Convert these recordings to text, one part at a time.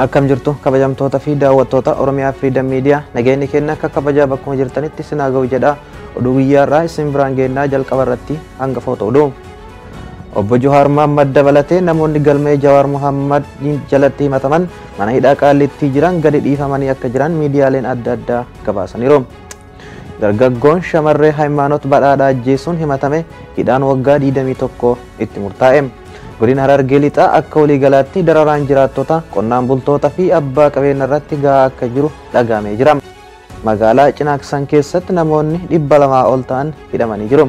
Akkam jirtu kabajamtoota fi daawwattoota Oromiyaa Freedom Media nageenyi keenya akka kabajaa bakkuma jirtanitti sinaa ga'u jedha. Oduu guyyaarraa isin biraan geennaa jalqaba irratti hangafoota oduu. Obbo Jawaar Mohammad dabalatee namoonni galmee Jawaar Mohammad jalatti himataman mana hidhaa Qaallittii jiran gadi dhiifamanii akka jiran miidiyaaleen adda addaa gabaasaniiru. Dargaggoon shamarree Hayimaanoot Badhaadhaa ajjeesuun himatame hidhaan waggaa 21 itti murtaa'e. Godina Harargee lixaa akka waliigalaatti dararaan jiraattota qonnaan bultoota fi abbaa qabeenya irratti gahaa akka jiru dhagahamee jira. Magaalaa Cinaaksan keessatti namoonni 200 ol ta'an hidhamanii jiru.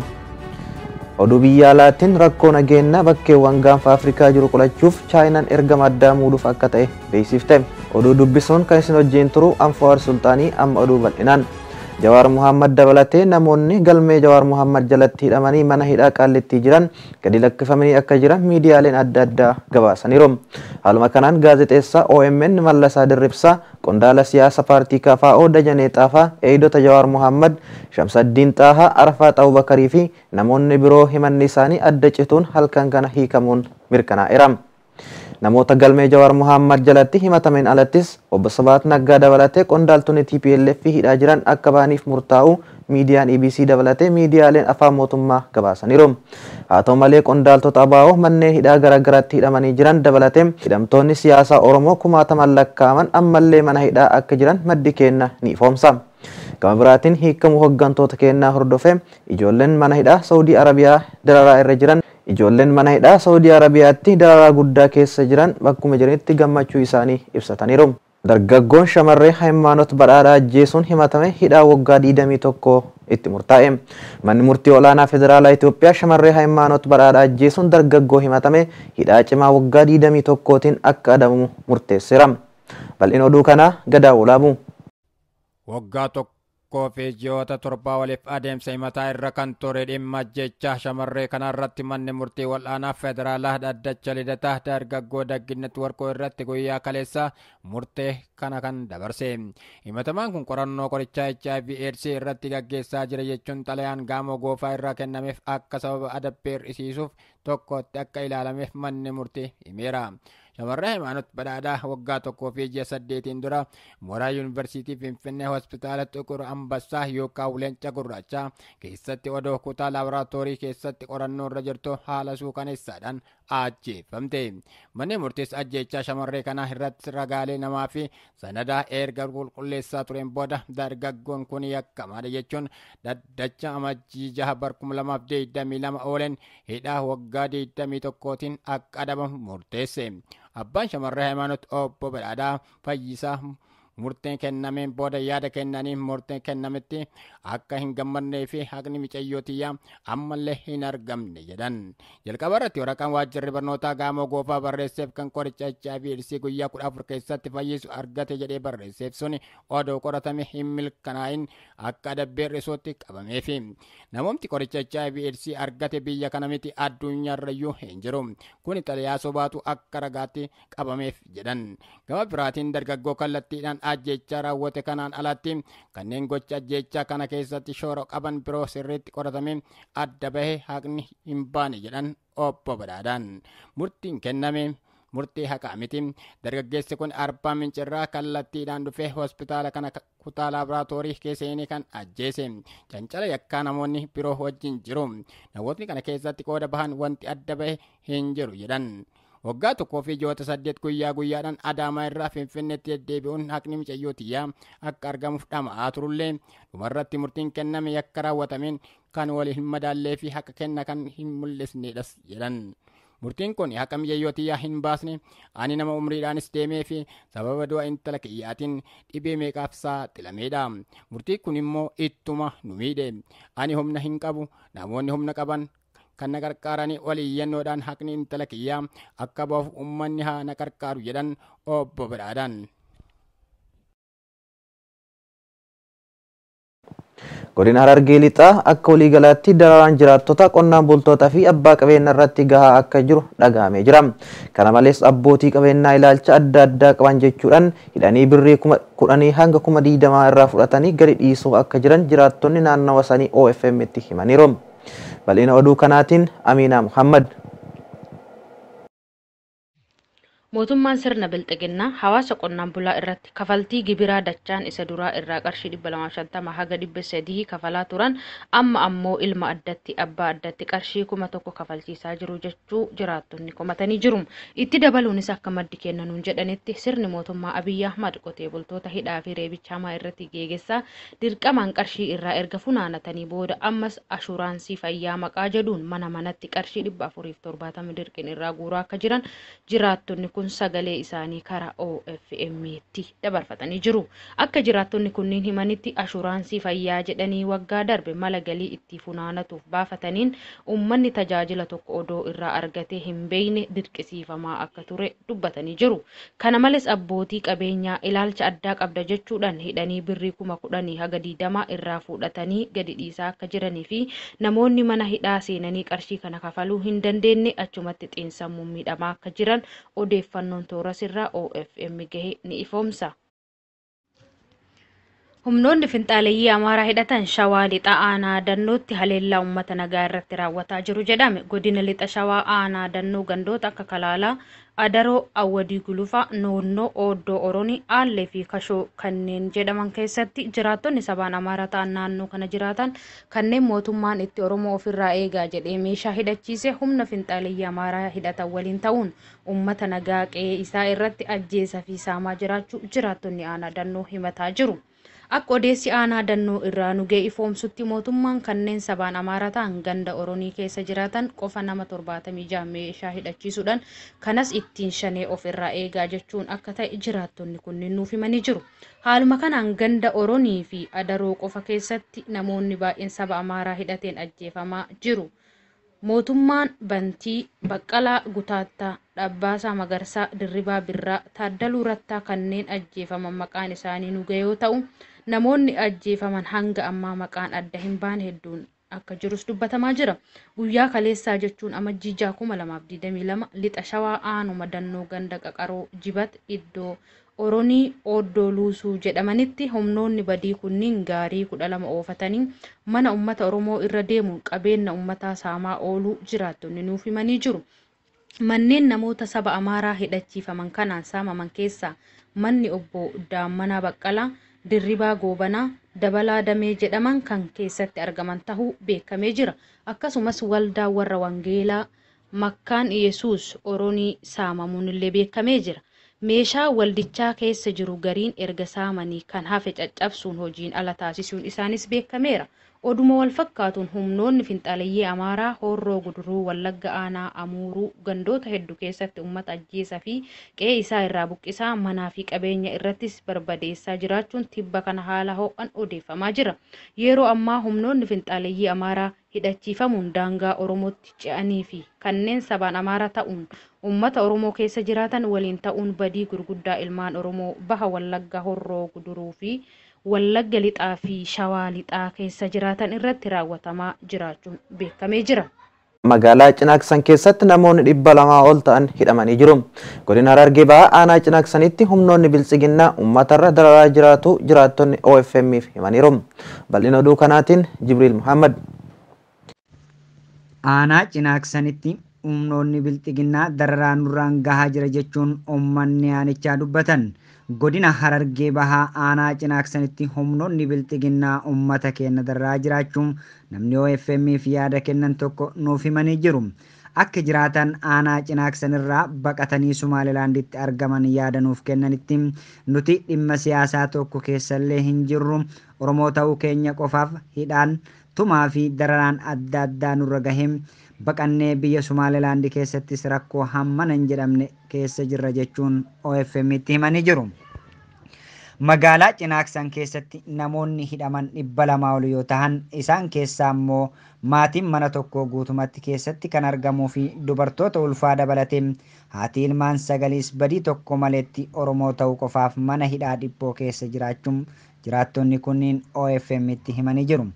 Oduu biyya alaatiin rakkoo nageenyaa bakkeewwan gaanfa Afrikaa jiru qolachuuf Chaayinaan ergama addaa muuduuf akka ta'e beeksifte. Oduu dubbisuun kan isin wajjin turu Anfaar Sultaanii amma oduu bal'inaan. Jawaar Mohammad dabalatee namoonni galmee Jawaar Mohammad jalatti hidhamanii mana hidhaa Qaallittii jiran gadi lakkifamanii akka jiran miidiyaaleen adda addaa gabaasaniiru. Haaluma kanaan gaazexeessaa OMN Mallasaa Dirribsaa, qondaala siyaasa paartii KFO Dajanee Xaafaa, eeydota Jawaar Mohammad, Shamsaddiin Xaahaa, Arafaa Xaawubakarii fi namoonni biroo himanni isaanii adda cituun halkan kana hiikamuun mirkanaa'eera. Namoota galmee Jawaar Mohammad jalatti himatameen alattis obbo Sabaat Naggaa dabalatee qondaaltonni TPLF hidhaa jiran akka baaniif murtaa'u miidiyaan EBC dabalatee miidiyaaleen afaan mootummaa gabaasaniiru. Haa ta'u malee qondaaltota ABO manneen hidhaa garaagaraatti hidhamanii jiran dabalatee hidhamtoonni siyaasaa Oromoo 1000 lakkaa'aman ammallee mana hidhaa akka jiran maddi keenya ni ifoomsa. Gama biraatiin hiikamuu hooggantoota keenyaa hordofee ijoolleen mana hidhaa Saawudii Arabiyaa dararaa irra jiran Ijoolleen mana hidhaa Saawudii Arabiyaatti dararaa guddaa keessa jiran bakkuma jiranitti gammachuu isaanii ibsataniiru. Dargaggoon shamarree Hayimaanoot Badhaadhaa ajjeesuun himatame hidhaa waggaa 21 itti murtaa'e. Manni murtii olaanaa federaalaa Itoophiyaa shamarree Hayimaanoot Badhaadhaa ajjeesuun dargaggoo himatame hidhaa cimaa waggaa 21tiin akka adabamu murteesseera. Bal'ina oduu kanaa Gadaa Ulaabu. Waggaa Koofii ji'oota torba waliif adeemsa himataa irra kan ture dhimma jecha shamarree kanarratti manni murtii wal'aanaa federaalaa dhaddacha lidataa dargaggoo Dagginnet Warqoo irratti guyyaa kaleessa murtee kana kan dabarse. Himatamaan kun qorannoo qorichaa HIV/AIDS irratti gaggeessaa jira jechuun xalayaan Gaamoo Goofaa irraa kennameef akka sababa adabbii hir'isiisuuf tokkotti akka ilaalameef manni murtii himeera. Shamarree Hayimaanoot Badhaadhaa waggaa 1.8 dura mooraa yuunivarsiitii Finfinnee hospitaala Xuqur Ambassaa yookaan Leenca Gurraachaa keessatti odoo kutaa laaboraatoorii keessatti qorannoo irra jirtu haala suukaneessaadhaan ajjeefamte. Manni murtiis ajjeechaa shamarree kanaa irratti ragaalee namaa fi sanadaa erga qulqulleessaa tureen booda dargaggoon kun yakkamaadha jechuun dhaddacha amajjii 6/2022 ooleen hidhaa waggaa 21tiin akka adabamu murteesse. Abbaan shamarree Hayimaanoot obbo Badhaadhaa Fayyisaa murteen kennameen booda yaada kennaniin murteen kennametti akka hin gammannee fi haqni micayyootiyaa ammallee hin argamne jedhan. Jalqaba irratti waraqaan waajjirri barnootaa Gaamoo Goofaa barreesseef kan qoricha HIV/AIDS guyyaa 14 keessatti fayyisu argate jedhee barreesseef suni odoo qoratame hin milkanaa'in akka adabbii hir'isuutti qabameefi. Namoonni qoricha HIV/AIDS argate biyya kana miti addunyaarrayyuu hin jiru. Kuni xalayaa sobaatu akka ragaatti qabameef jedhan. Gama biraatiin dargaggoo kallattiidhaan ajjechaa raawwate kanaan alatti kanneen gocha ajjechaa kana keessatti shoora qaban biroo sirriitti qoratame adda bahee haqni hin baane jedhan obbo Badhaadhaan. Murtiin kenname murtii haqaa miti. Dargaggeessi kun Arbaa Mincirraa kallattiidhaan dhufee hospitaala kana kutaa laaboraatoorii keessanii kan ajjeese. Cancala yakkaa namoonni biroo wajjin jiru. Namootni kana keessatti qooda bahan wanti adda bahe hin jiru jedhan. Waggaa 1.8 guyyaa guyyaadhaan Adaamaa irraa Finfinneetti deddeebi'uun haqni micayyootiyaa akka argamuuf dhama'aa turullee dhumarratti murtiin kenname yakka raawwatameen kan waliin hin madaallee fi haqa kenna kan hin mul'isnedhas jedhan. Murtiin kun haqa micayyootiyaa hin baasne ani nama umriidhaanis deemee fi sababa du'a intala kiyyaatiin dhibee meeqaaf saaxilameedha. Murtiin kun immoo ittuma nu miidhe. Ani humna hin qabu, namoonni humna qaban kan na qarqaaranii waliyyannoodhaan haqni intala kiyyaa akka bahuuf uummanni haa na qarqaaru jedhan obbo Badhaadhaan. Godina Harargee lixaa akka waliigalaatti dararaan jiraattota qonnaan bultootaa fi abbaa qabeenya irratti gahaa akka jiru dhagahamee jira. Kana malees abbootii qabeenyaa ilaalcha adda addaa qaban jechuudhaan hidhanii birrii 10,000 hanga 20,000 irraa fudhatanii gadi dhiisuu akka jiran jiraattonni naannawa sanii OFM itti himaniiru. Bal'ina oduu kanaatiin Aminaa Muhammad. Mootummaan sirna bilxiginnaa hawaasa qonnaan bulaa irratti kafaltii gibiraa dachaan isa duraa irraa qarshii 250 haga 300 kafalaa turan amma ammoo ilma addatti abbaa addatti qarshii 1000 kafalchiisaa jiru jechuu jiraattonni komatanii jiru. Itti dabaluunis akka maddi kennanuun jedhanitti sirni mootummaa Abiyyi Ahmad qotee bultoota hidhaa fi reebicha hamaa irratti geeggessaa dirqamaan qarshii irraa erga funaanatanii booda ammas ashuraansii fayyaa maqaa jedhuun mana manatti qarshii 470 dirqin irraa guuraa akka jiran jiraattonni kun sagalee isaanii karaa OFM'tti dabarfatanii jiru. Akka jiraattonni kunniin himanitti ashuraansii fayyaa jedhanii waggaa darbe mala galii itti funaanatuuf baafataniin uummanni tajaajila tokko odoo irraa argatee hin beekne dirqisiifamaa akka ture dubbatanii jiru. Kana malees abbootii qabeenyaa ilaalcha addaa qabda jechuudhaan hidhanii birrii 10,000 haga 20 irraa fudhatanii gadi dhiisaa akka jiranii fi namoonni mana hidhaa seenanii qarshii kana kafaluu hin dandeenye achumatti xiinsammuun miidhamaa akka jiran odeeffannoon toora sirraa OFM gahe ni ifoomsa. Humnoonni finxaaleeyyii Amaaraa hidhatan Shawaa Lixa Aanaa Dannootti haleellaa uummata nagaa irratti raawwataa jiru jedhame. Godina Lixa Shawaa Aanaa Dannoo gandoota akka Kalaalaa, Adaroo, Awwadii Gulufaa, Noonnoo, Ooddoo Oronii, Aallee fi Kashoo kanneen jedhaman keessatti jiraattonni sabaan Amaaraa ta'an naannoo kana jiraatan kanneen mootummaan itti Oromoo ofirraa eegaa jedhee meeshaa hidhachiise humna finxaaleeyyii Amaaraa hidhatan waliin ta'uun uummata nagaa qe'ee isaa irratti ajjeesaa fi saamaa jiraachuu jiraattonni Aanaa Dannoo himataa jiru. Akka odeessi Aanaa Dannoo irraa nu ga'e ifoomsutti mootummaan kanneen sabaan Amaaraa ta'an ganda Oronii keessa jiraatan qofa nama 76 meeshaa hidhachiisuudhaan kanas ittiin shanee ofirraa eegaa jechuun akka ta'e jiraattonni kunniin nuuf himanii jiru. Haaluma kanaan ganda Oronii fi Adaroo qofa keessatti namoonni baay'een saba Amaaraa hidhateen ajjeefamaa jiru. Mootummaan Bantii, Baqqalaa Gutaattaa, Dhabbaasaa Magarsaa, Dirribaa Birraa, Taaddaluu Rattaa kanneen ajjeefaman maqaan isaanii nu ga'e yoo ta'u, namoonni ajjeefaman hanga ammaa maqaan adda hin baane hedduun akka jirus dubbatamaa jira. Guyyaa kaleessaa jechuun amajjii 2022 Lixa Shawaa Aanuma Dannoo ganda Qaqaroo Jibat iddoo Oronii Ooddoo Luusuu jedhamanitti humnoonni badii kunniin gaarii 12 oofatanii mana uummata Oromoo irra deemuun qabeenya uummataa saamaa ooluu jiraattonni nuuf himanii jiru. Manneen namoota saba Amaaraa hidhachiifaman kanaan saamaman keessaa manni obbo Daammanaa Baqqalaa, Dirribaa Goobanaa, Dabalaa Damee jedhaman kan keessatti argaman tahuu beekamee jira. Akkasumas waldaa warra Wangeelaa Makkaan Yesuus Oronii saamamuun illee beekamee jira. Meeshaa waldichaa keessa jiru gariin erga saamanii kan hafe caccabsuun hojiin ala taasisuun isaanis beekameera. Oduma wal fakkaatuun humnoonni finxaaleeyyii Amaaraa Horroo Guduruu Wallagga Aanaa Amuuruu gandoota hedduu keessatti uummata ajjeesaa fi qe'ee isaa irraa buqqisaa manaa fi qabeenya irrattis barbadeessaa jiraachuun tibba kana haala ho'an odeeffamaa jira. Yeroo ammaa humnoonni finxaaleeyyii Amaaraa hidhachiifamuun daangaa Oromootti ce'anii fi kanneen sabaan Amaaraa ta'uun uummata Oromoo keessa jiraatan waliin ta'uun badii gurguddaa ilmaan Oromoo baha Wallagga Horroo Guduruu fi Wallagga Lixaa fi Shawaa Lixaa keessa jiraatan irratti raawwatamaa jiraachuun beekamee jira. Magaalaa Cinaaksan keessatti namoonni 200 ol ta'an hidhamanii jiru. Godina Harargee Bahaa Aanaa Cinaaksanitti humnoonni biltsiginnaa uummatarra dararaa jiraatu jiraattonni OFM'if himaniiru. Bal'ina oduu kanaatiin Jibriil Muhammad. Aanaa Cinaaksanitti humnoonni biltsiginnaa dararaa nurraan gahaa jira jechuun uummanni aanichaa dubbatan. Godina Harargee Bahaa Aanaa Cinaaksanitti humnoonni biltsiginnaa uummata keenya dararaa jiraachuun namni OFM'if yaada kennan tokko nuuf himanii jiru. Akka jiraatan Aanaa Cinaaksanirraa baqatanii Sumaalilaanditti argaman yaada nuuf kennanitti nuti dhimma siyaasaa tokko keessallee hin jirru. Oromoo ta'uu keenya qofaaf hidhaan tumaa fi dararaan adda addaa nurra gahee baqannee biyya Sumaalilaandi keessattis rakkoo hammana hin jedhamne keessa jirra jechuun OFM'tti himanii jiru. Magaalaa Cinaaksan keessatti namoonni hidhaman 200 ol yoo ta'an isaan keessaa immoo maatiin mana tokko guutumatti keessatti kan argamuu fi dubartoota ulfaa dabalatee haati ilmaan 9 badii tokko maleetti Oromoo ta'uu qofaaf mana hidhaa dhiphoo keessa jiraachuun jiraattonni kunniin OFM'tti himanii jiru.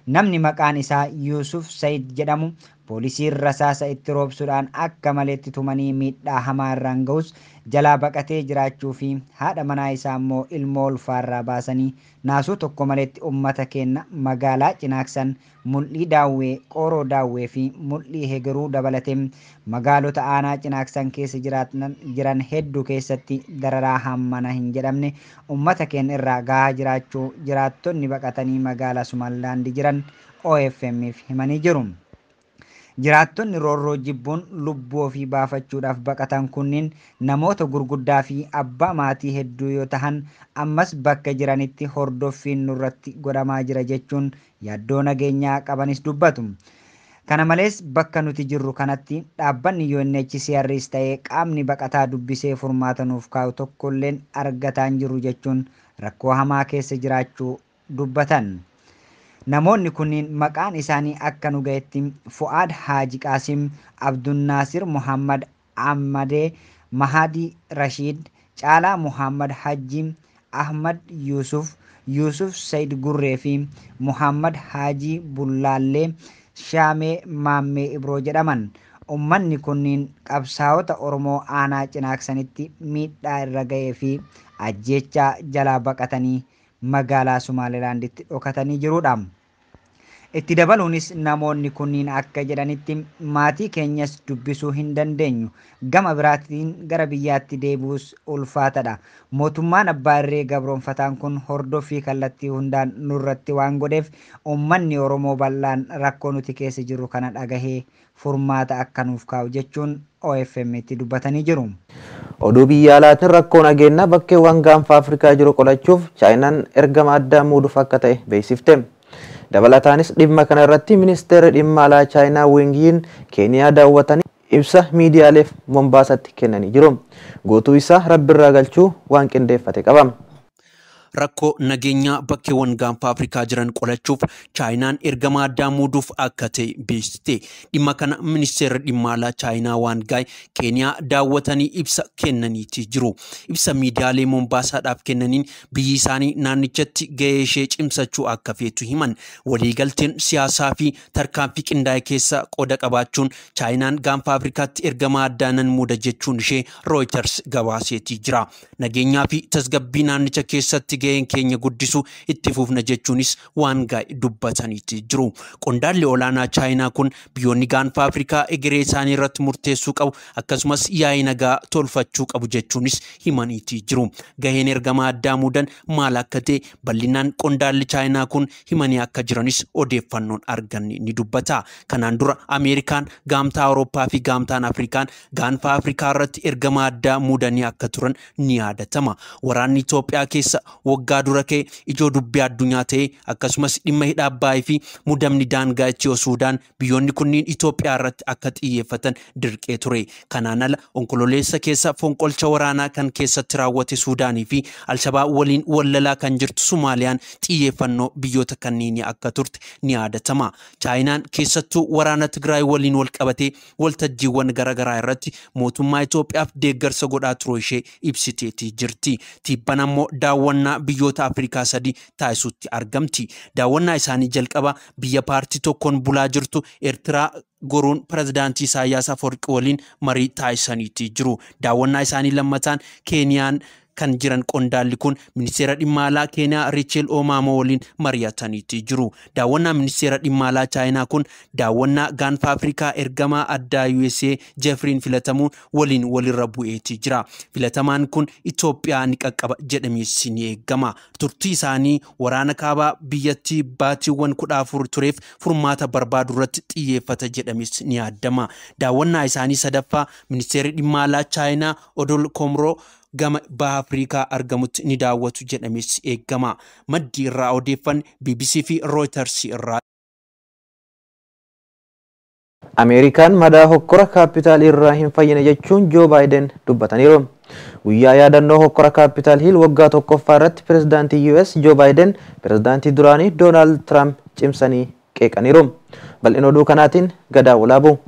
Namni maqaan isaa Yusuf Said jedhamu poolisiin rasaasa itti roobsuudhaan akka maleetti tumanii miidhaa hamaa irraan ga'us jalaa baqatee jiraachuu fi haadha manaa isaa immoo ilmoo ulfaarraa baasanii naasuu tokko maleetti uummata keenya magaalaa Cinaaksan mul'ii daawwee qooroo daawwee fi mul'ii hegeruu dabalatee magaalota aanaa Cinaaksan keessa jiran hedduu keessatti dararaa hammana hin jedhamne uummata keenya irraa gahaa jiraachuu jiraattonni baqatanii magaalaa Sumaalaandi jiran OFM'if himanii jiru. Jiraattonni roorroo jibbuun lubbuu ofii baafachuudhaaf baqatan kunniin namoota gurguddaa fi abbaa maatii hedduu yoo tahan ammas bakka jiranitti hordoffiin nurratti godhamaa jira jechuun yaaddoo nageenyaa qabanis dubbatu. Kana malees bakka nuti jirru kanatti dhaabbanni UNHCR's ta'ee qaamni baqataa dubbisee furmaata nuuf kaa'u tokkolleen argataa hin jiru jechuun rakkoo hamaa keessa jiraachuu dubbatan. Namoonni kunniin maqaan isaanii akka nu ga'etti Fu'aad Haaji Qaasim, Abdunnaasir Muhammad Ahmadee, Mahadii Rashiid, Caalaa Muhammad Hajji, Ahmad Yusuf, Yusuf Said Gurree fi Muhammad Haaji Bullaallee Shaamee Maammee Ibroo jedhaman. Uummanni kunniin qabsaa'ota Oromoo aanaa Cinaaksanitti miidhaa irra ga'ee fi ajjeechaa jalaa baqatanii magaalaa Sumaalilaanditti dhokatanii jirudha. Itti dabaluunis namoonni kunniin akka jedhanitti maatii keenyas dubbisuu hin dandeenyu. Gama biraatiin gara biyyaatti deebi'uus ulfaatadha. Mootummaan abbaa irree gabroonfataan kun hordoffii kallattii hundaan nurratti waan godheef uummanni Oromoo bal'aan rakkoo nuti keessa jirru kana dhagahee furmaata akka nuuf kaa'u jechuun OFM'tti dubbatanii jiru. Oduu biyya alaatiin rakkoo nageenyaa bakkeewwan gaanfa Afrikaa jiru qolachuuf Chaayinaan ergama addaa muuduuf akka ta'e beeksifte. Dabalataanis dhimma kana irratti ministeerri dhimma alaa Chaayinaa Wang Yi Keeniyaa daawwatanii ibsa miidiyaaleef Mombaasatti kennanii jiru. Guutuu isaa Rabbirraa galchuu waan qindeeffate qaba. Rakkoo nageenyaa bakkeewwan gaanfa Afrikaa jiran qolachuuf Chaayinaan ergama addaa muuduuf akka ta'e beeksiste. Dhimma kana ministeerri dhimma alaa Chaayinaa Wang Yi Keeniyaa daawwatanii ibsa kennaniiti jiru. Ibsa miidiyaalee Mombaasaadhaaf kennaniin biyyi isaanii naannichatti gahee ishee cimsachuu akka feetu himan. Waliigalteen siyaasaa fi tarkaanfii qindaa'e keessa qooda qabaachuun Chaayinaan gaanfa Afrikaatti ergama addaa nan muuda jechuun ishee Reuters gabaaseetii jira. Nageenyaa fi tasgabbii naannicha keessatti gaheen keenya guddisu itti fufna jechuunis Wang Yi dubbataniiti jiru. Qondaalli olaanaa Chaayinaa kun biyyoonni gaanfa Afrikaa egeree isaanii irratti murteessuu qabu akkasumas yaa'ii nagaa tolfachuu qabu jechuunis himaniiti jiru. Gaheen ergama addaa muudan maal akka ta'e bal'inaan qondaalli Chaayinaa kun himanii akka jiranis odeeffannoon arganne ni dubbata. Kanaan dura Ameerikaan, Gaamtaa Awurooppaa fi Gaamtaan Afrikaan gaanfa Afrikaa irratti ergama addaa muudanii akka turan ni yaadatama. Waraanni Itoophiyaa keessa waggaa dura ka'e ijoo dubbii addunyaa ta'e akkasumas dhimma hidha Abbaay fi mudamni daangaa Itiyoo Suudaan biyyoonni kunniin Itoophiyaa irratti akka xiyyeeffatan dirqee ture. Kanaan ala onkololeessa keessa fonqolcha waraanaa kan keessatti raawwate Suudaanii fi Alshabaab waliin wallalaa kan jirtu Sumaaliyaan xiyyeeffannoo biyyoota kanneenii akka turte ni yaadatama. Chaayinaan keessattuu waraana Tigraay waliin wal qabatee waltajjiiwwan garaagaraa irratti mootummaa Itoophiyaaf deeggarsa godhaa turuu ishee ibsiteetii jirti. Tibban ammoo daawwannaa biyyoota Afrikaa sadii taasisutti argamti. Daawwannaa isaanii jalqaba biyya paartii tokkoon bulaa jirtu Eertiraa goruun pirezidaantii Isaayyaas Afwerqi waliin marii taasisaniitii jiru. Daawwannaa isaanii lammataan Keeniyaan kan jiran qondaalli kun ministeera dhimma alaa Keeniyaa Rachel Omamo waliin mari'ataniitii jiru. Daawwannaa ministeera dhimma alaa Chaayinaa kun daawwannaa gaanfa Afrikaa ergamaa addaa USA Jeffreen filatamuun waliin walirra bu'eetii jira. Filatamaan kun Itoophiyaa ni qaqqaba jedhamees ni eegama. Turtii isaanii waraana kaabaa biyyattii baatiiwwan 14 tureef furmaata barbaaduu irratti xiyyeeffata jedhamees ni yaadama. Daawwannaa isaanii sadaffaa ministeerri dhimma alaa Chaayinaa Odol Komroo gama baha Afrikaa argamutti ni daawwatu jedhamees eegama. Maddi irraa odeeffanne BBC fi Reuters irraa. Ameerikaan madaa hokkora kaapitaal irraa hin fayyine jechuun Joo Baayiden dubbataniiru. Guyyaa yaadannoo hokkora kaapitaal hiil waggaa tokkoffaa irratti pirezidaantii US Joo Baayiden pirezidaantii duraanii Doonaald Tiraamp cimsanii qeeqaniiru. Bal'ina oduu kanaatiin Gadaa Walaabu.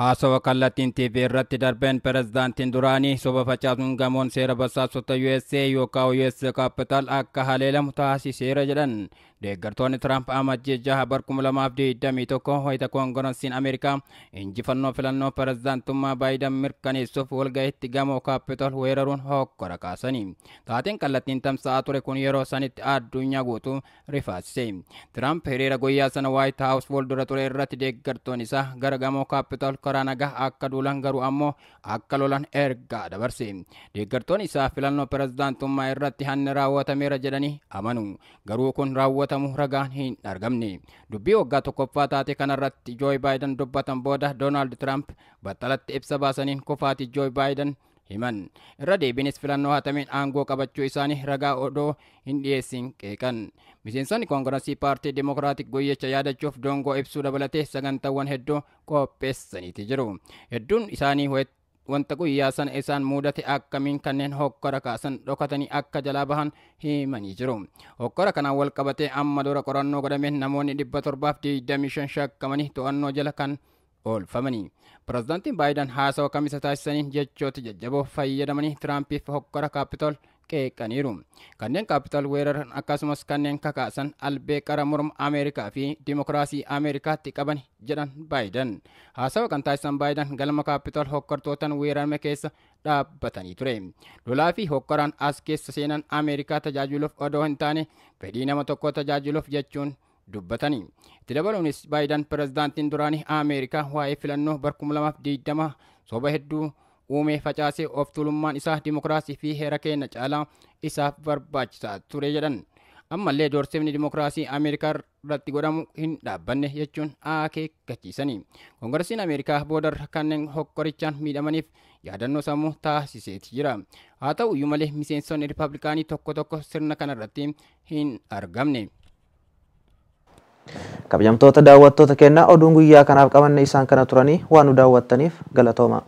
Haasawa kallattiin TV irratti darbeen pirezidaantiin duraanii soba facaasuun gamoon seera basaasota USA yookaan US Capital akka haleelamu taasiseera jedhan. Deeggartoonni Tiraamp amajjii 6 bara 2021 wayita koongireesiin Ameerikaa injifannoo filannoo pirezidaantummaa Baayiden mirkaneessuuf walga'iitti gamoo Kaapitool weeraruun hokkora kaasanii. Taateen kallattiin tamsa'aa ture kun yeroo sanitti addunyaa guutuu rifaasise. Tiraamp hiriira guyyaa sana Waayit Haawus fuuldura ture irratti deeggartoonni isaa gara gamoo Kaapitool karaa nagaa akka duulan garuu ammoo akka lolan ergaa dabarse. Deeggartoonni isaa filannoo pirezidaantummaa irratti hanni raawwatameera jedhanii amanu. Garuu kun raawwatamu ragaan hin argamne. Dubbii waggaa tokkoffaa taate kanarratti Joo Baayiden dubbatan booda Doonaald Tiraamp battalatti ibsa baasaniin kufaatii Joo Baayiden himan. Irra deebiinis filannoo hatameen aangoo qabachuu isaanii ragaa odoo hin dhiyeessin qeeqan. Miseensonni koongireesii paartii Dimokiraatik guyyicha yaadachuuf dongoo ibsuu dabalatee sagantaawwan hedduu qopheessaniiti jiru. Hedduun isaanii wanta guyyaa sana isaan mudate akkamiin kanneen hokkora kaasan dhokatanii akka jalaa bahan himanii jiru. Hokkora kanaan wal qabatee amma dura qorannoo godhameen namoonni 725 shakkamanii to'annoo jala kan oolfamanii. Pirezidaantiin Baayiden haasawa kamisa taasisaniin jechoota jajjaboo fayyadamanii Tiraampiif hokkora Kaapitool qeeqaniiru. Kanneen Kaapitool weeraran akkasumas kanneen kakaasan albee qara morma Ameerikaa fi Dimokiraasii Ameerikaatti qaban jedhan Baayiden. Haasawa kan taasisan Baayiden galma Kaapitool hokkortootaan weerarame keessa dhaabbatanii ture. Lolaa fi hokkoraan as keessa seenan Ameerikaa tajaajiluuf odoo hin taane fedhii nama tokko tajaajiluuf jechuun dubbatanii. Itti dabaluunis Baayiden pirezidaantiin duraanii Ameerikaa waa'ee filannoo bara 2020 soba hedduu uumee facaasee of tuulummaan isaa dimokiraasii fi heera keenya caalaa isaaf barbaachisaa ture jedhan. Ammallee doorsifni dimokiraasii Ameerikaa irratti godhamu hin dhaabbanne jechuun akeekkachiisanii. Koongireesiin Ameerikaa boodarra kanneen hokkorichaan miidhamaniif yaadannoo sammuu taasiseeti jira. Haa ta'u iyyuu malee miseensonni Rippaabilikaanii tokko sirna kanarratti hin argamne. Kabajamtoota daawwattoota keenyaa oduun guyyaa kanaaf qabanne isaan kana turanii waan nu daawwattaniif galatooma.